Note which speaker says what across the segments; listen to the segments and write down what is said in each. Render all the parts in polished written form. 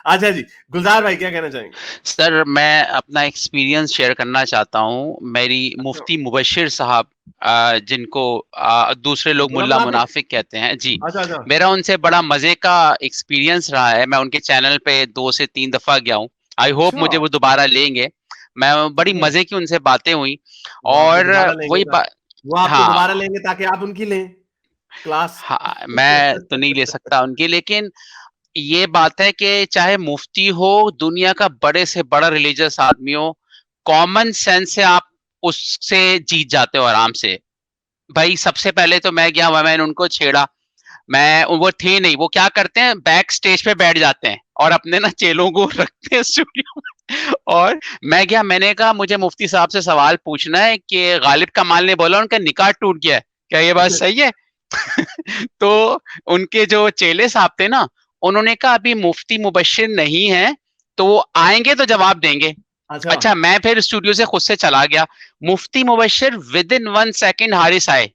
Speaker 1: अच्छा जी, गुलजार भाई क्या कहना चाहेंगे?
Speaker 2: सर मैं अपना एक्सपीरियंस शेयर करना चाहता हूँ। मेरी
Speaker 1: अच्छा,
Speaker 2: मुफ्ती मुबश्शिर साहब, जिनको दूसरे लोग
Speaker 1: मुल्ला
Speaker 2: मुल्ला
Speaker 1: मुनाफिक।
Speaker 2: मुनाफिक कहते हैं जी,
Speaker 1: अच्छा, अच्छा।
Speaker 2: मेरा उनसे बड़ा मजे का एक्सपीरियंस रहा है। मैं उनके चैनल पे 2 से 3 दफा गया हूँ। आई होप
Speaker 1: अच्छा,
Speaker 2: मुझे वो दोबारा लेंगे। मैं बड़ी
Speaker 1: चलो,
Speaker 2: मजे की उनसे बातें हुई।
Speaker 1: वो आपको
Speaker 2: और
Speaker 1: दोबारा लेंगे
Speaker 2: वही बात।
Speaker 1: वो आपको
Speaker 2: हाँ,
Speaker 1: दोबारा लेंगे ताकि आप उनकी लें क्लास।
Speaker 2: हाँ, मैं तो नहीं ले सकता उनकी, लेकिन ये बात है कि चाहे मुफ्ती हो, दुनिया का बड़े से बड़ा रिलीजियस आदमी हो, कॉमन सेंस से आप उससे जीत जाते हो आराम से। भाई सबसे पहले तो मैं गया, मैंने उनको छेड़ा। मैं वो थे नहीं, वो क्या करते हैं, बैक स्टेज पे बैठ जाते हैं और अपने ना चेलों को रखते हैं स्टूडियो में। और मैं गया, मैंने कहा मुझे मुफ्ती साहब से सवाल पूछना है कि गालिब कमाल ने बोला उनका निकाह टूट गया है, क्या ये बात सही है? तो उनके जो चेले साहब थे ना, उन्होंने कहा अभी मुफ्ती मुबश्शिर नहीं है, तो वो आएंगे तो जवाब देंगे।
Speaker 1: अच्छा,
Speaker 2: अच्छा, मैं फिर स्टूडियो से खुद से चला गया। मुफ्ती Mubashshir with in 1 second Haris आए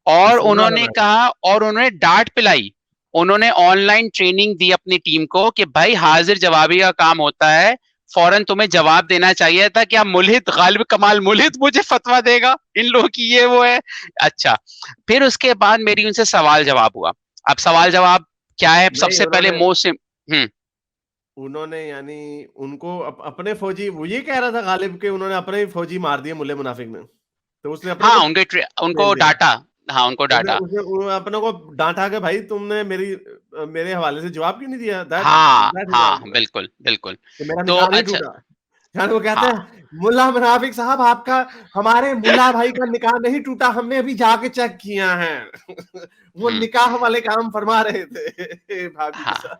Speaker 2: और
Speaker 1: किसको मुल्ला
Speaker 2: उन्होंने
Speaker 1: मुनाफिक?
Speaker 2: कहा, और उन्होंने डांट पिलाई। उन्होंने ऑनलाइन ट्रेनिंग दी अपनी टीम को कि भाई हाजिर जवाबी का काम होता है, फौरन तुम्हें जवाब देना चाहिए था। क्या मुल्हिद गालिब कमाल मुल्हिद मुझे फतवा देगा इन लोगों की, ये वो है। अच्छा, फिर उसके बाद मेरी उनसे सवाल जवाब हुआ। अब सवाल जवाब क्या है,
Speaker 1: नहीं,
Speaker 2: सबसे पहले
Speaker 1: उन्होंने
Speaker 2: मोस्ट। हम्म।
Speaker 1: उन्होंने यानी उनको अपने फौजी, वो ये कह रहा था गालिब के उन्होंने अपने ही फौजी मार दिए मुल्ले मुनाफिक ने, तो उसने अपनों
Speaker 2: हाँ,
Speaker 1: को
Speaker 2: उनको
Speaker 1: फेल दिया।
Speaker 2: डांटा। हाँ, उनको
Speaker 1: उसने
Speaker 2: डांटा।
Speaker 1: उसने अपनों को डांटा कि भाई तुमने मेरे हवाले से जवाब क्यों नहीं दिया, दैट
Speaker 2: हाँ,
Speaker 1: दैट
Speaker 2: हाँ, बिल्कुल, बिल्कुल।
Speaker 1: कि मेरा
Speaker 2: तो
Speaker 1: निकाह नहीं
Speaker 2: अच्छा।
Speaker 1: टूटा। यानी वो कहते
Speaker 2: हाँ।
Speaker 1: हैं मुल्ला मुनाफिक साहब आपका, हमारे मुल्ला भाई का निकाह नहीं टूटा, हमने अभी जाके चेक किया है। वो
Speaker 2: हम्म।
Speaker 1: निकाह वाले काम फरमा रहे थे भाभी के
Speaker 2: हाँ।
Speaker 1: साथ।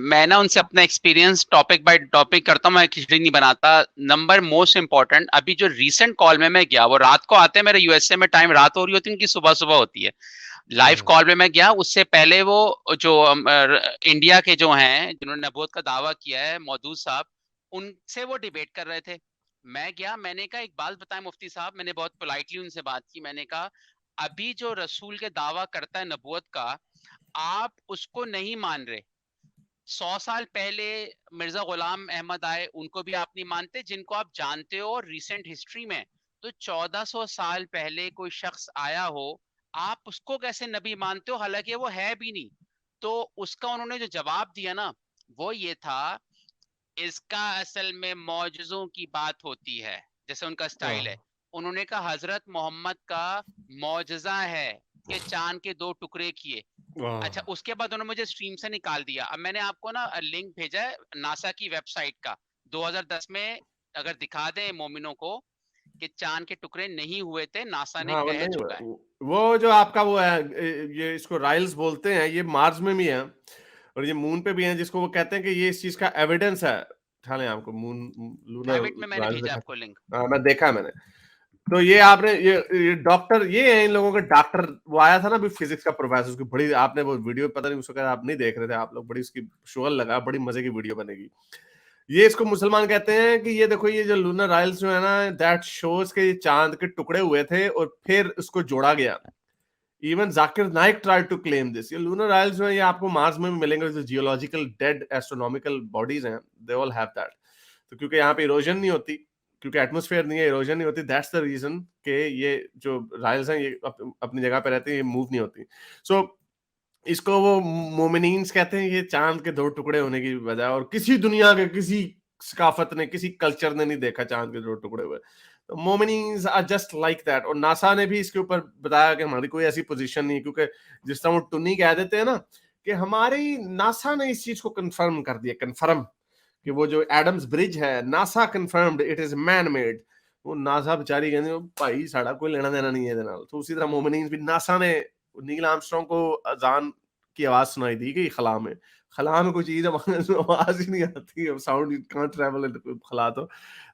Speaker 2: मैं ना उनसे अपना एक्सपीरियंस टॉपिक बाय टॉपिक करता हूँ, मैं खिचड़ी नहीं बनाता। नंबर मोस्ट इंपॉर्टेंट, अभी जो रीसेंट कॉल में मैं गया, वो रात को आते हैं, मेरे यूएसए में टाइम रात हो रही होती है, उनकी सुबह सुबह होती है। लाइव
Speaker 1: हाँ,
Speaker 2: कॉल में मैं गया, उससे पहले वो जो इंडिया के जो हैं जिन्होंने नबूवत का दावा किया है, मौदूद साहब, उनसे वो डिबेट कर रहे थे। मैं गया, मैंने कहा एक बात बताएं मुफ्ती साहब, मैंने बहुत पोलाइटली उनसे बात की। मैंने कहा अभी जो रसूल के दावा करता है नबूवत का, आप उसको नहीं मान रहे। 100 साल पहले मिर्जा गुलाम अहमद आए, उनको भी आप नहीं मानते जिनको आप जानते हो। और रिसेंट हिस्ट्री में तो 1400 साल पहले कोई शख्स आया हो, आप उसको कैसे नबी मानते हो, हालांकि वो है भी नहीं। तो उसका उन्होंने जो जवाब दिया ना, वो ये था, इसका असल में मौजज़ों की बात होती है, जैसे उनका स्टाइल है।
Speaker 1: हाँ,
Speaker 2: उन्होंने कहा हजरत मोहम्मद का मौजज़ा है कि चांद के 2 टुकड़े किए। अच्छा,
Speaker 1: हाँ।
Speaker 2: उसके बाद उन्होंने मुझे स्ट्रीम से निकाल दिया। अब मैंने आपको ना लिंक भेजा है नासा की वेबसाइट का, 2010 में। अगर दिखा दें मोमिनों को कि चांद के टुकड़े नहीं हुए थे, नासा ने
Speaker 1: हाँ, वो
Speaker 2: कह
Speaker 1: नहीं हुआ।
Speaker 2: चुका है।
Speaker 1: वो जो आपका वो है, ये इसको राइल्स बोलते हैं, ये मार्स में भी है और ये मून पे भी है, जिसको वो कहते हैं कि ये इस चीज का एविडेंस है। ठाले आपको मून लूनर
Speaker 2: हैबिट में मैंने
Speaker 1: राइल्स
Speaker 2: भेजा
Speaker 1: दिखाते
Speaker 2: आपको लिंक।
Speaker 1: हैं। हाँ, मैं देखा है मैंने। तो ये आपने ये डॉक्टर ये है इन लोगों के डॉक्टर। वो आया था ना अभी फिजिक्स का प्रोफेसर, उसकी बड़ी आपने वो वीडियो पता नहीं, उसको आप नहीं देख रहे थे आप लोग, बड़ी उसकी शोर लगा, बड़ी मजे की वीडियो बनेगी। ये इसको मुसलमान कहते हैं कि ये देखो ये जो लूनर राइल्स जो है ना, दैट शोज के ये चांद के टुकड़े हुए थे और फिर उसको जोड़ा गया। Even Zakir Naik try to claim this. ये लूनर आइल्स जो है ये आपको मार्स में भी मिलेंगे, जो जियोलॉजिकल डेड एस्ट्रोनॉमिकल बॉडीज हैं, दे ऑल हैव दैट। तो क्योंकि यहाँ पे इरोजन नहीं होती, क्योंकि एटमॉस्फेयर नहीं है, इरोजन नहीं होती, दैट्स द रीजन कि ये जो राइल्स हैं ये अपनी जगह पे रहती है, ये मूव नहीं होती। सो इसको वो मोमिनीन्स कहते हैं, ये चांद के 2 टुकड़े होने की वजह। और किसी दुनिया के किसी सकाफत ने, किसी कल्चर ने नहीं देखा चांद के 2 टुकड़े हुए। तो मोमिनीन्स आर जस्ट लाइक दैट। और नासा ने भी इसके ऊपर बताया कि हमारी कोई ऐसी पोजीशन नहीं है, क्योंकि जिस तरह वो टुन्नी कह देते हैं ना, कि हमारी नासा ने इस चीज को कंफर्म कर दिया, कंफर्म कि वो जो एडम्स ब्रिज है, NASA confirmed it is man made. वो नासा बेचारी कहती भाई साड़ा कोई लेना देना नहीं है ਇਹਦੇ ਨਾਲ। तो उसी तरह मोमिनीन्स भी, नासा ने नील आर्मस्ट्रांग को अजान की आवाज सुनाई दी कि खला में, खला में कोई चीज है आवाज ही नहीं आती है, साउंड कांट ट्रैवल इन खला। तो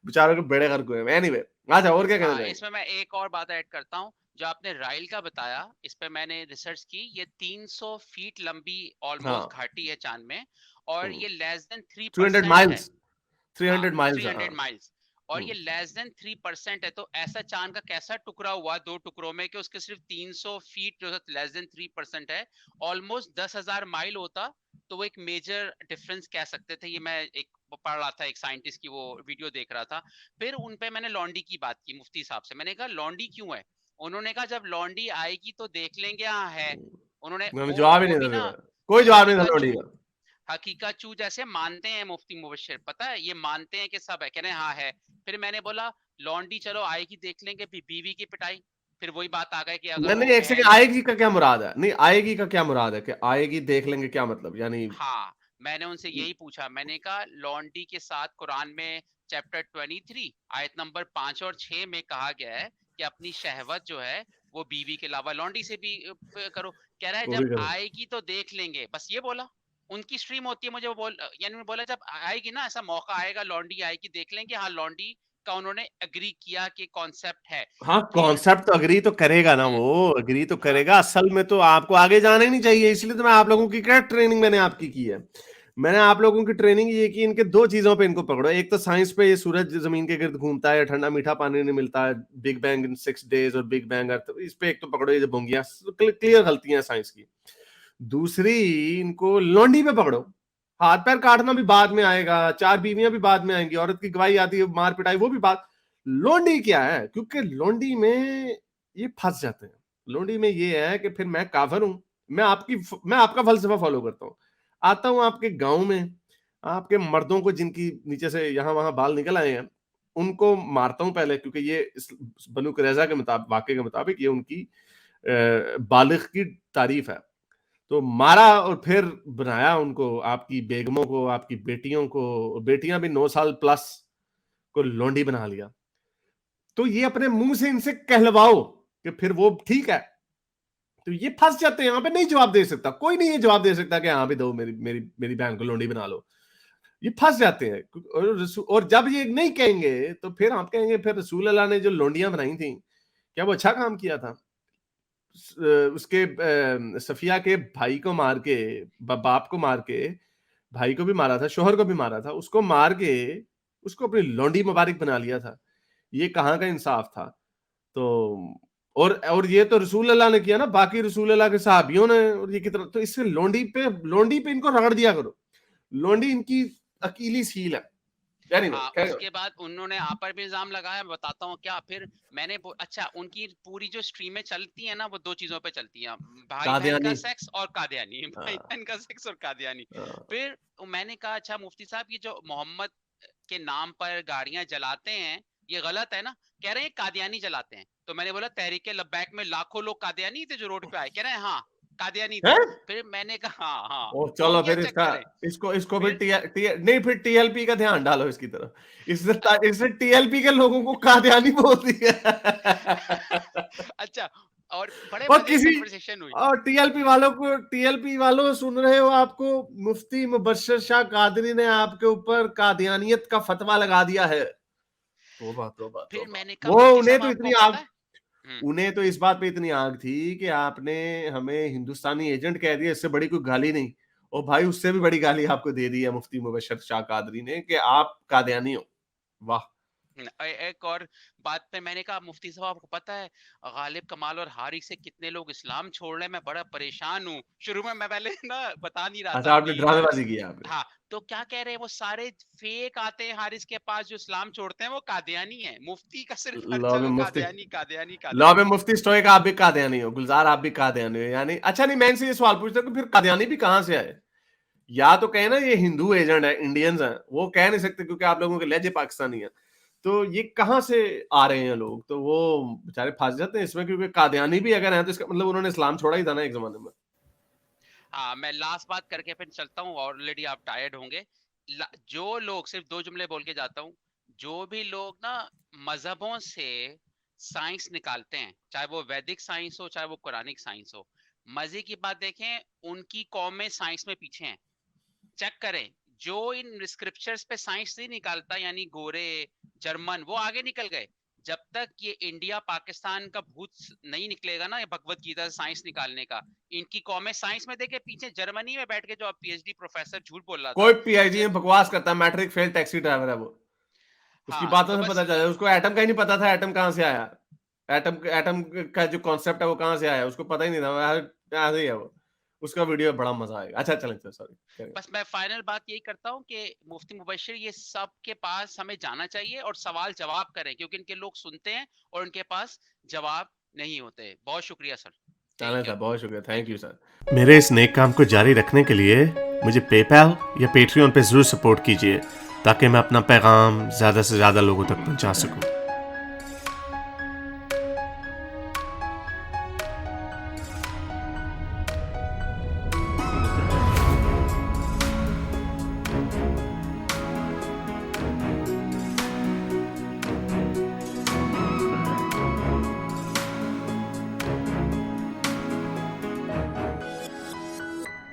Speaker 1: बेचारों के बेड़े गर्क हुए। एनीवे, अच्छा और क्या कहना
Speaker 2: हाँ,
Speaker 1: चाहेंगे?
Speaker 2: इसमें मैं एक और बात ऐड करता हूँ। जो आपने राइल का बताया, इस पे मैंने रिसर्च की। ये 300 फीट लंबी ऑलमोस्ट
Speaker 1: हाँ,
Speaker 2: घाटी है चांद में, और ये लेस देन थ्री
Speaker 1: 200
Speaker 2: परसेंट है।
Speaker 1: माइल्स,
Speaker 2: हाँ,
Speaker 1: 300 माइल्स। हाँ।
Speaker 2: 300 माइल्स। और ये लेस देन 3% है। तो ऐसा चांद का कैसा टुकड़ा हुआ 2 टुकड़ों में कि उसके सिर्फ 300 फीट जो लेस देन 3% है। ऑलमोस्ट 10,000 माइल होता तो वो एक मेजर डिफरेंस कह सकते थे। ये मैं एक पढ़ रहा था, एक साइंटिस्ट की वो वीडियो देख रहा था। फिर उन पे मैंने लॉन्डी की बात की मुफ्ती साहब से। मैंने कहा लॉन्डी क्यों है? उन्होंने कहा जब लॉन्डी आएगी तो देख लेंगे। हाँ है। उन्होंने
Speaker 1: उन्होंने जवाब ही
Speaker 2: वो
Speaker 1: नहीं
Speaker 2: भी
Speaker 1: था
Speaker 2: ना
Speaker 1: देना। कोई जवाब नहीं था
Speaker 2: हकीका
Speaker 1: लौंडी
Speaker 2: चू
Speaker 1: का।
Speaker 2: हकीकत चू जैसे मानते हैं मुफ्ती मुबश्शिर, पता है ये मानते हैं कि सब है, कह रहे हैं हाँ है। फिर मैंने बोला लॉन्डी चलो आएगी देख लेंगे, बीवी की पिटाई। फिर वही बात आ गई कि अगर
Speaker 1: नहीं
Speaker 2: वो
Speaker 1: नहीं, एक
Speaker 2: है
Speaker 1: सेकंड,
Speaker 2: नहीं।
Speaker 1: आएगी का क्या मुराद है? नहीं, आएगी का क्या मुराद है कि आएगी देख लेंगे, क्या मतलब यानी?
Speaker 2: हाँ, मैंने उनसे यही पूछा। मैंने कहा लॉन्डी के साथ कुरान में चैप्टर 23 आयत नंबर 5 और 6 में कहा गया है कि अपनी शहवत जो है वो बीवी के अलावा लॉन्डी से भी करो। कह रहा है
Speaker 1: वो
Speaker 2: जब
Speaker 1: भी करो।
Speaker 2: आएगी तो देख लेंगे, बस ये बोला। उनकी स्ट्रीम होती है, मुझे वो यानी उन्होंने बोला जब आएगी ना, ऐसा मौका आएगा, लॉन्डी आएगी देख लेंगे। हाँ, लॉन्डी का उन्होंने एग्री किया कि कॉन्सेप्ट है।
Speaker 1: हाँ,
Speaker 2: फिर
Speaker 1: कॉन्सेप्ट तो अग्री तो करेगा ना,
Speaker 2: हम्म,
Speaker 1: वो अग्री तो
Speaker 2: हाँ
Speaker 1: करेगा। असल में तो आपको आगे जाना ही नहीं चाहिए, इसलिए तो मैं आप लोगों की क्या ट्रेनिंग मैंने आपकी की है। मैंने आप लोगों की ट्रेनिंग ये की, इनके दो चीजों पे इनको पकड़ो। एक तो साइंस पे, ये सूरज जमीन के गिर्द घूमता है, ठंडा मीठा पानी नहीं मिलता है, बिग बैंग इन 6 days और बिग बैंग अर्थ, इस पे एक तो पकड़ो, ये जो बोंगियां क्लियर गलतियां साइंस की। दूसरी, इनको लौंडी पे पकड़ो। हाथ पैर काटना भी बाद में आएगा, चार बीवियां भी बाद में आएंगी, औरत की गवाही आती है, मार पिटाई वो भी बात। लोंडी क्या है? क्योंकि लोंडी में ये फंस जाते हैं। लोंडी में ये है कि फिर मैं काफिर हूं, मैं आपका फलसफा फॉलो करता हूं, आता हूं आपके गांव में, आपके मर्दों को जिनकी नीचे से यहां वहां बाल निकल आए हैं उनको मारता हूं पहले, क्योंकि ये बनु कुरैजा के मुताबिक, वाकये के मुताबिक ये उनकी बालिग की तारीफ है। तो मारा और फिर बनाया उनको, आपकी बेगमों को, आपकी बेटियों को, बेटियां भी 9 साल प्लस को लोंडी बना लिया। तो ये अपने मुंह से इनसे कहलवाओ कि फिर वो ठीक है। तो ये फंस जाते हैं, यहां पे नहीं जवाब दे सकता कोई, नहीं ये जवाब दे सकता कि हाँ भी दो, मेरी मेरी मेरी बहन को लोंडी बना लो। ये फंस जाते हैं। और जब ये नहीं कहेंगे तो फिर आप कहेंगे फिर रसूल अल्लाह ने जो लोंडियां बनाई थी, क्या वो अच्छा काम किया था? उसके सफिया के भाई को मार के, बाप को मार के, भाई को भी मारा था, शोहर को भी मारा था, उसको मार के उसको अपनी लौंडी मुबारक बना लिया था। ये कहाँ का इंसाफ था? तो और ये तो रसूल अल्लाह ने किया ना, बाकी रसूल अल्लाह के सहाबियों ने, और ये कितना, तो इससे लोंडी पे इनको रगड़ दिया करो। लोंडी इनकी अकीली सील है। एनीवे,
Speaker 2: हाँ, उसके बाद उन्होंने आप पर भी इल्जाम लगाया, मैं बताता हूँ क्या। फिर मैंने अच्छा, उनकी पूरी जो स्ट्रीमें चलती है ना, वो दो चीजों पे चलती हैं, भाई बहन का
Speaker 1: कादियानी।
Speaker 2: सेक्स और कादियानी। भाई
Speaker 1: हाँ,
Speaker 2: बहन का सेक्स और कादियानी।
Speaker 1: हाँ।
Speaker 2: फिर मैंने कहा अच्छा मुफ्ती साहब, ये जो मोहम्मद के नाम पर गाड़ियां जलाते हैं ये गलत है ना? कह रहे हैं कादियानी जलाते हैं। तो मैंने बोला तहरीके लब्बैक में लाखों लोग कादियानी थे जो रोड पे आए। कह रहे हैं हाँ कादियानी थे।
Speaker 1: हैं?
Speaker 2: फिर मैंने कहा हाँ हाँ,
Speaker 1: ओ चलो
Speaker 2: बोंगिया
Speaker 1: फिर
Speaker 2: चेक
Speaker 1: इसका,
Speaker 2: करें।
Speaker 1: इसको इसको फिर
Speaker 2: फिर
Speaker 1: नहीं, फिर टीएलपी का ध्यान डालो इसकी तरफ। इससे टीएलपी के लोगों को कादियानी बोलती है।
Speaker 2: अच्छा, और बड़े
Speaker 1: और
Speaker 2: मजे की
Speaker 1: किसी,
Speaker 2: कन्वर्सेशन हुई।
Speaker 1: और टीएलपी वालों सुन रहे हो, आपको मुफ्ती मुबश्शिर शाह कादरी ने आपके ऊपर कादियानियत का फतवा लगा दिया है। तौबा तौबा
Speaker 2: फिर
Speaker 1: तौबा।
Speaker 2: मैंने कहा
Speaker 1: वो
Speaker 2: मुफ्ती
Speaker 1: उन्हें
Speaker 2: साहब
Speaker 1: तो
Speaker 2: आपको
Speaker 1: इतनी
Speaker 2: पता
Speaker 1: आग,
Speaker 2: है।
Speaker 1: उन्हें तो इस बात पे इतनी आग थी कि आपने हमें हिंदुस्तानी एजेंट कह दिया, इससे बड़ी कोई गाली नहीं। और भाई उससे भी बड़ी गाली आपको दे दी है मुफ्ती मुबश्शिर शाह कादरी ने कि आप कादियानी हो। वाह।
Speaker 2: एक और बात पे मैंने कहा मुफ्ती साहब आपको पता है गालिब, कमाल और हारिक से कितने लोग इस्लाम छोड़ रहे हैं, मैं बड़ा परेशान हूँ। शुरू में मैं पहले ना बता नहीं रहा था
Speaker 1: अच्छा, आपने
Speaker 2: कि
Speaker 1: ड्रामेबाजी की आपने।
Speaker 2: हाँ, तो क्या कह रहे हैं वो सारे फेक आते हैं हारिस के पास जो इस्लाम छोड़ते हैं, वो कादियानी है। मुफ्ती का सिर्फ हर
Speaker 1: लॉ में
Speaker 2: जगह
Speaker 1: मुफ्ती,
Speaker 2: कादियानी कादियानी
Speaker 1: लॉ में
Speaker 2: कादियानी।
Speaker 1: मुफ्ती स्टोइक आप भी कादियानी हो, गुलजार आप भी कादियानी हो यानी? अच्छा, नहीं, मैं इनसे ये सवाल पूछता हूँ कि फिर कादियानी भी कहाँ से आए? या तो कहे ना ये हिंदू एजेंट है, इंडियंस हैं, वो कह नहीं सकते क्योंकि आप लोगों के लहजे पाकिस्तानी है। तो ये कहाँ से आ रहे हैं लोग? तो वो बेचारे फंस जाते हैं इसमें, क्योंकि कादियानी भी अगर हैं तो इसका मतलब उन्होंने इस्लाम छोड़ा ही था ना एक जमाने में।
Speaker 2: हाँ, मैं लास्ट बात करके फिर चलता हूँ, ऑलरेडी आप टायर्ड होंगे। जो लोग, सिर्फ दो जुमले बोल के जाता हूँ, जो भी लोग ना मजहबों से साइंस निकालते हैं, चाहे वो वैदिक साइंस हो चाहे वो कुरानिक साइंस हो, मजे की बात देखें, उनकी कौमें साइंस में पीछे हैं। चेक करें, जो इन स्क्रिप्चर्स पे साइंस नहीं निकालता, यानी गोरे, जर्मन, वो आगे निकल गए। जब तक ये इंडिया पाकिस्तान का भूत नहीं निकलेगा ना, ये भगवत गीता से साइंस निकालने का, इनकी कौमें साइंस में देखे पीछे। जर्मनी में बैठ के जो अब पीएचडी प्रोफेसर झूठ बोल रहा था
Speaker 1: कोई पीएचडी
Speaker 2: कि
Speaker 1: में बकवास करता है, मैट्रिक फेल टैक्सी ड्राइवर है वो। उसकी
Speaker 2: हाँ,
Speaker 1: बातों
Speaker 2: तो
Speaker 1: से पता
Speaker 2: बस
Speaker 1: चला, उसको एटम का ही नहीं पता था, एटम कहाँ से आया। एटम एटम का जो कॉन्सेप्ट है वो कहाँ से आया उसको पता ही नहीं था, कहाँ से ही है वो। उसका वीडियो बड़ा मजा आएगा। अच्छा चलें सॉरी।
Speaker 2: बस मैं फाइनल बात यही करता हूँ कि मुफ्ती मुबश्शिर ये सबके पास हमें जाना चाहिए और सवाल जवाब करें, क्योंकि इनके लोग सुनते हैं और उनके पास जवाब नहीं होते। बहुत शुक्रिया सर। टेक
Speaker 1: चलें
Speaker 2: केयर।
Speaker 1: सर, बहुत शुक्रिया,
Speaker 2: thank
Speaker 1: thank you
Speaker 2: you.
Speaker 1: Sir. मेरे इस नेक काम को जारी रखने के लिए मुझे पेपैल या पेट्रियन पे जरूर सपोर्ट कीजिए ताकि मैं अपना पैगाम ज़्यादा से ज़्यादा लोगों तक पहुंचा सकूं।